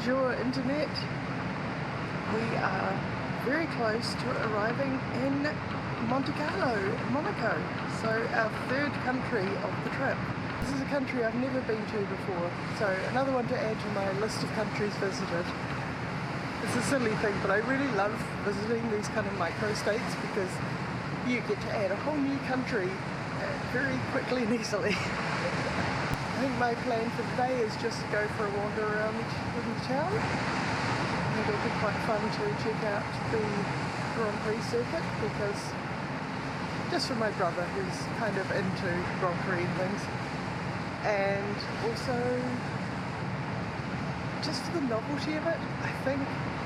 bonjour internet. We are very close to arriving in Monte Carlo, Monaco. So our third country of the trip. This is a country I've never been to before, so another one to add to my list of countries visited. It's a silly thing, but I really love visiting these kind of micro states because you get to add a whole new country very quickly and easily. I think my plan for today is just to go for a wander around the town. I think it'll be quite fun to check out the Grand Prix circuit because just for my brother who's kind of into Grand Prix and things, and also just for the novelty of it. I think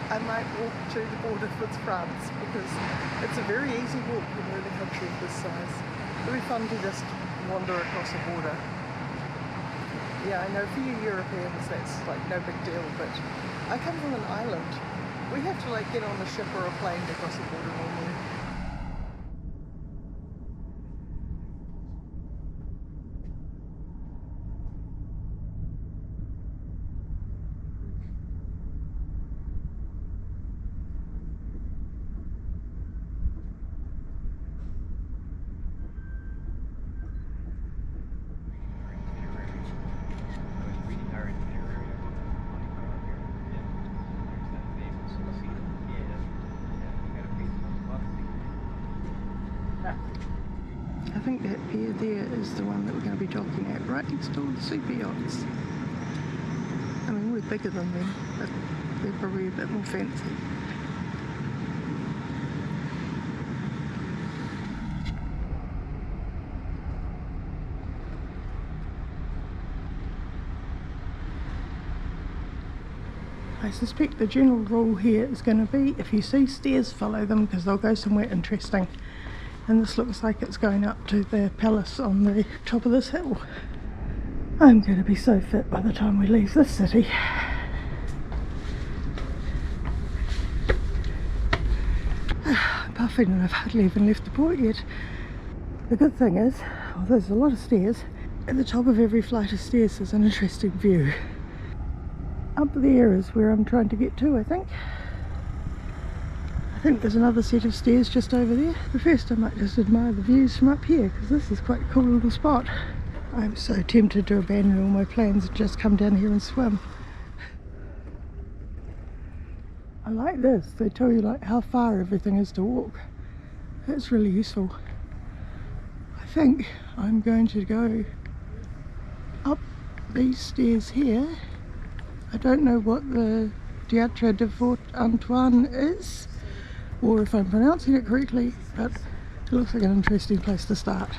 I might walk to the border with France because it's a very easy walk when you're in a country of this size. It'll be fun to just wander across a border. Yeah, I know for you Europeans that's like no big deal, but I come from an island. We have to like get on a ship or a plane to cross the border normally. I think that pier there is the one that we're going to be docking at, right next to all the super yachts. I mean, we're bigger than them, but they're probably a bit more fancy. I suspect the general rule here is going to be if you see stairs, follow them because they'll go somewhere interesting. And this looks like it's going up to the palace on the top of this hill. I'm going to be so fit by the time we leave this city. I'm puffing and I've hardly even left the port yet. The good thing is, well, there's a lot of stairs. At the top of every flight of stairs there's an interesting view. Up there is where I'm trying to get to, I think. I think there's another set of stairs just over there. But first I might just admire the views from up here because this is quite a cool little spot. I'm so tempted to abandon all my plans and just come down here and swim. I like this. They tell you like how far everything is to walk. That's really useful. I think I'm going to go up these stairs here. I don't know what the Théâtre de Fort Antoine is, or if I'm pronouncing it correctly, but it looks like an interesting place to start.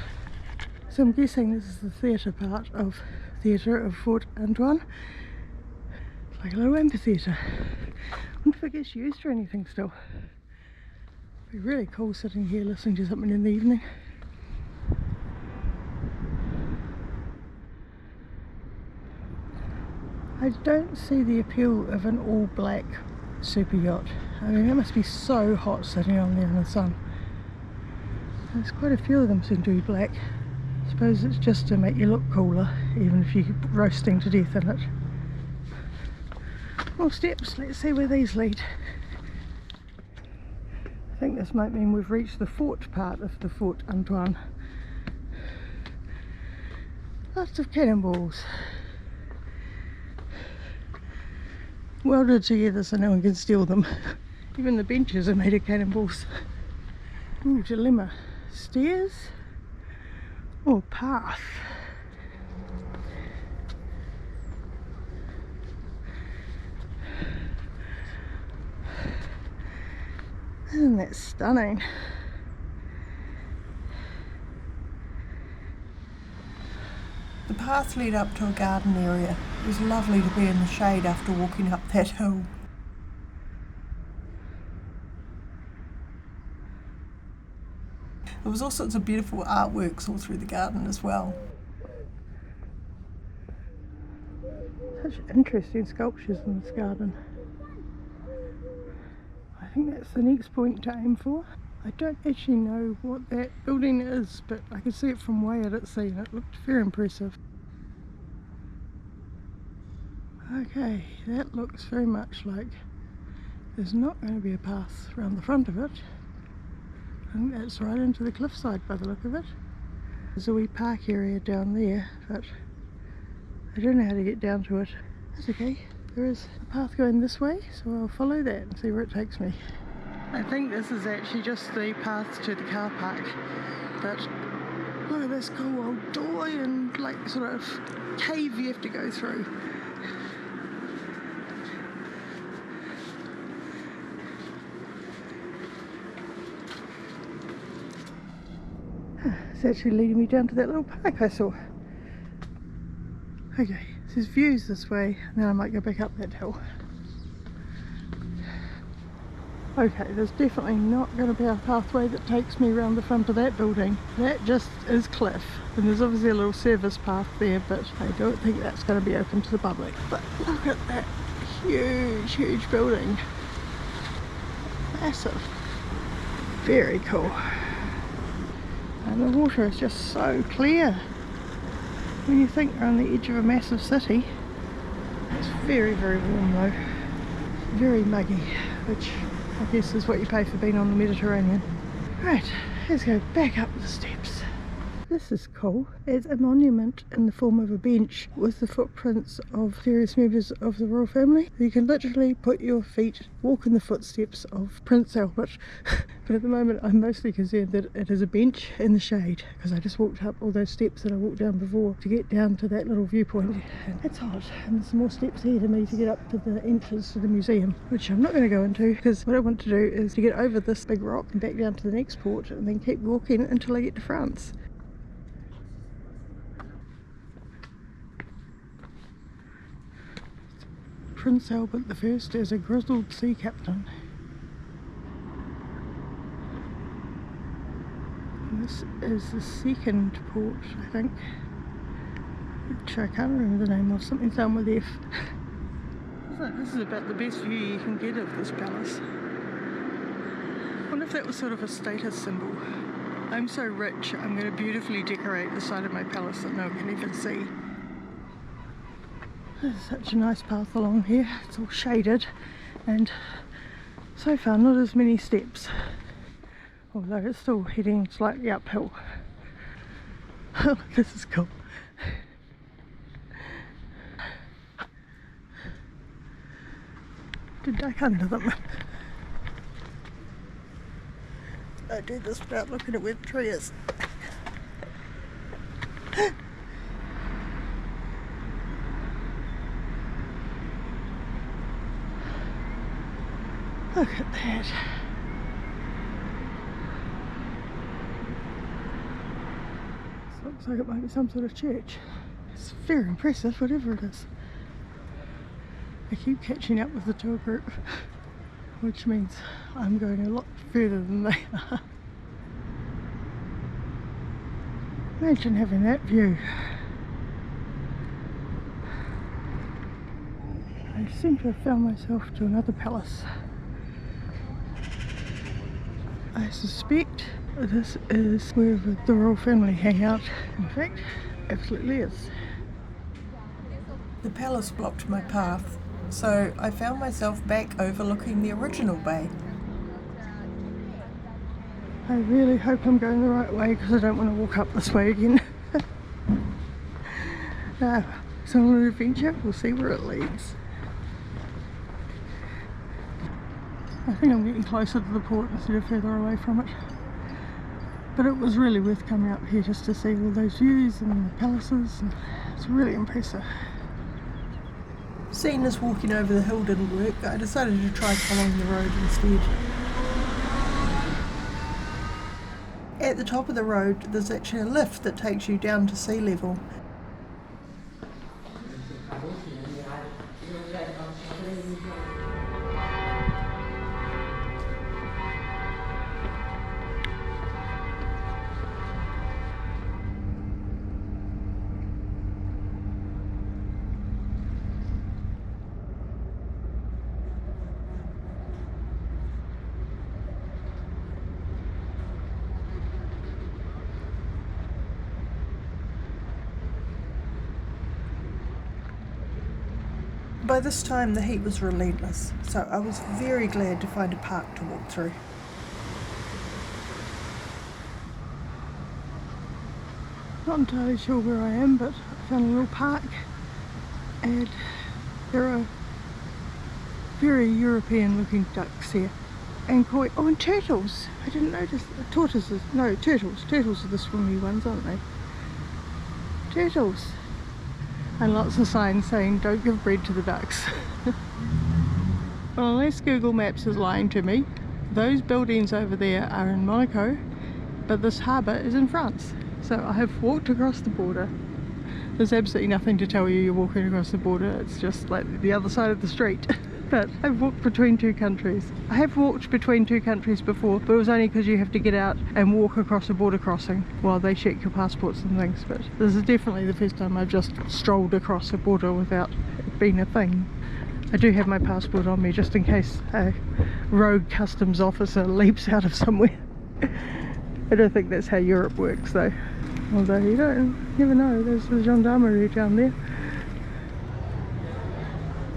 So I'm guessing this is the theatre part of Theatre of Fort Antoine. It's like a little amphitheatre. I wonder if it gets used or anything still. It'd be really cool sitting here listening to something in the evening. I don't see the appeal of an all black super yacht. I mean, it must be so hot sitting on there in the sun. There's quite a few of them seem to be black. I suppose it's just to make you look cooler, even if you're roasting to death in it. More steps, let's see where these lead. I think this might mean we've reached the fort part of the Fort Antoine. Lots of cannonballs. Welded together so no one can steal them. Even the benches are made of cannonballs. Ooh, dilemma. Stairs or path? Isn't that stunning? The path led up to a garden area. It was lovely to be in the shade after walking up that hill. There was all sorts of beautiful artworks all through the garden as well. Such interesting sculptures in this garden. I think that's the next point to aim for. I don't actually know what that building is, but I could see it from way out at sea and it looked very impressive. Okay, that looks very much like there's not going to be a path around the front of it. I think that's right into the cliffside by the look of it. There's a wee park area down there, but I don't know how to get down to it. That's okay, there is a path going this way, so I'll follow that and see where it takes me. I think this is actually just the path to the car park, but look at this cool old door and like sort of cave you have to go through. It's actually leading me down to that little park I saw. Okay, there's views this way, and then I might go back up that hill. Okay, there's definitely not going to be a pathway that takes me around the front of that building. That just is cliff, and there's obviously a little service path there, but I don't think that's going to be open to the public. But look at that huge, huge building. Massive. Very cool. And the water is just so clear. When you think you're on the edge of a massive city, it's very, very warm though. Very muggy, which I guess is what you pay for being on the Mediterranean. Right, let's go back up the steps. This is cool. It's a monument in the form of a bench with the footprints of various members of the royal family. You can literally put your feet, walk in the footsteps of Prince Albert. But at the moment I'm mostly concerned that it is a bench in the shade, because I just walked up all those steps that I walked down before to get down to that little viewpoint. And it's hot, and there's some more steps here to me to get up to the entrance to the museum, which I'm not going to go into, because what I want to do is to get over this big rock and back down to the next port and then keep walking until I get to France. Prince Albert I is a grizzled sea captain. And this is the second port, I think, which I can't remember the name of, something down with F. This is about the best view you can get of this palace. I wonder if that was sort of a status symbol. I'm so rich, I'm going to beautifully decorate the side of my palace that no one can even see. There's such a nice path along here. It's all shaded, and so far not as many steps, although it's still heading slightly uphill. Oh, this is cool. To duck under them. I do this without looking at where the tree is. Look at that. This looks like it might be some sort of church. It's very impressive, whatever it is. I keep catching up with the tour group, which means I'm going a lot further than they are. Imagine having that view. I seem to have found myself to another palace. I suspect this is where the royal family hang out. In fact, absolutely is. The palace blocked my path, so I found myself back overlooking the original bay. I really hope I'm going the right way, because I don't want to walk up this way again. Now, it's a little adventure, we'll see where it leads. I think I'm getting closer to the port instead of further away from it. But it was really worth coming up here just to see all those views and the palaces. And it's really impressive. Seeing as walking over the hill didn't work, I decided to try following the road instead. At the top of the road there's actually a lift that takes you down to sea level. By this time the heat was relentless, so I was very glad to find a park to walk through. Not entirely sure where I am, but I found a little park and there are very European looking ducks here. And koi, oh, and turtles. I didn't notice. Tortoises, no, turtles. Turtles are the swimmy ones, aren't they? Turtles. And lots of signs saying don't give bread to the ducks. Well, unless Google Maps is lying to me, those buildings over there are in Monaco, but this harbour is in France. So I have walked across the border. There's absolutely nothing to tell you you're walking across the border, it's just like the other side of the street. But I've walked between two countries. I have walked between two countries before, but it was only because you have to get out and walk across a border crossing while they check your passports and things. But this is definitely the first time I've just strolled across a border without it being a thing. I do have my passport on me just in case a rogue customs officer leaps out of somewhere. I don't think that's how Europe works though. Although you never know, there's the gendarmerie down there.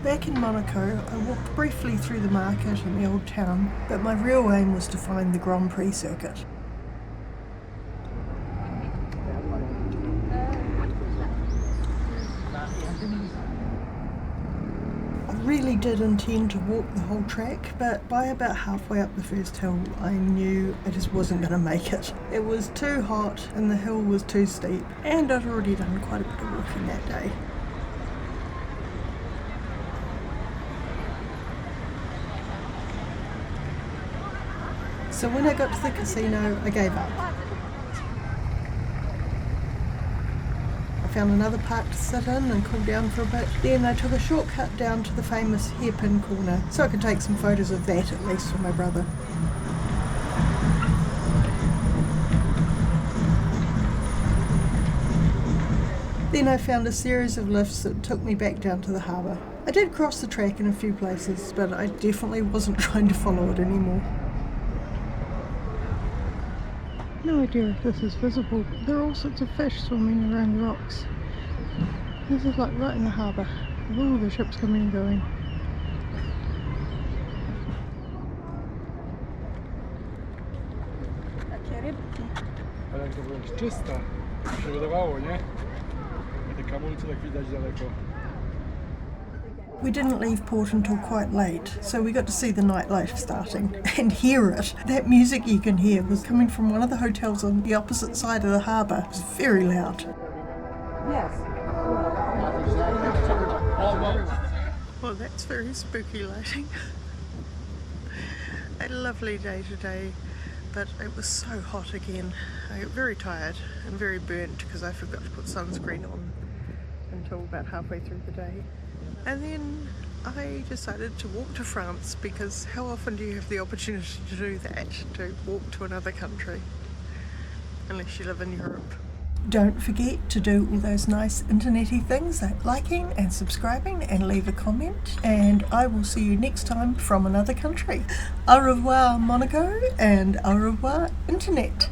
Back in Monaco, I walked briefly through the market in the old town, but my real aim was to find the Grand Prix circuit. I really did intend to walk the whole track, but by about halfway up the first hill, I knew I just wasn't going to make it. It was too hot and the hill was too steep, and I'd already done quite a bit of walking that day. So when I got to the casino, I gave up. I found another park to sit in and cool down for a bit. Then I took a shortcut down to the famous hairpin corner, so I could take some photos of that at least for my brother. Then I found a series of lifts that took me back down to the harbour. I did cross the track in a few places, but I definitely wasn't trying to follow it anymore. No idea if this is visible. There are all sorts of fish swimming around the rocks. This is like right in the harbour, with all the ships coming and going. Ale jak to było czysta, się wydawało, nie? Te kamulce tak widać daleko. We didn't leave port until quite late, so we got to see the nightlife starting and hear it. That music you can hear was coming from one of the hotels on the opposite side of the harbour. It was very loud. Yes. Well, that's very spooky lighting. A lovely day today, but it was so hot again. I got very tired and very burnt because I forgot to put sunscreen on until about halfway through the day. And then I decided to walk to France because how often do you have the opportunity to do that, to walk to another country, unless you live in Europe. Don't forget to do all those nice internety things like liking and subscribing and leave a comment, and I will see you next time from another country. Au revoir Monaco and au revoir internet.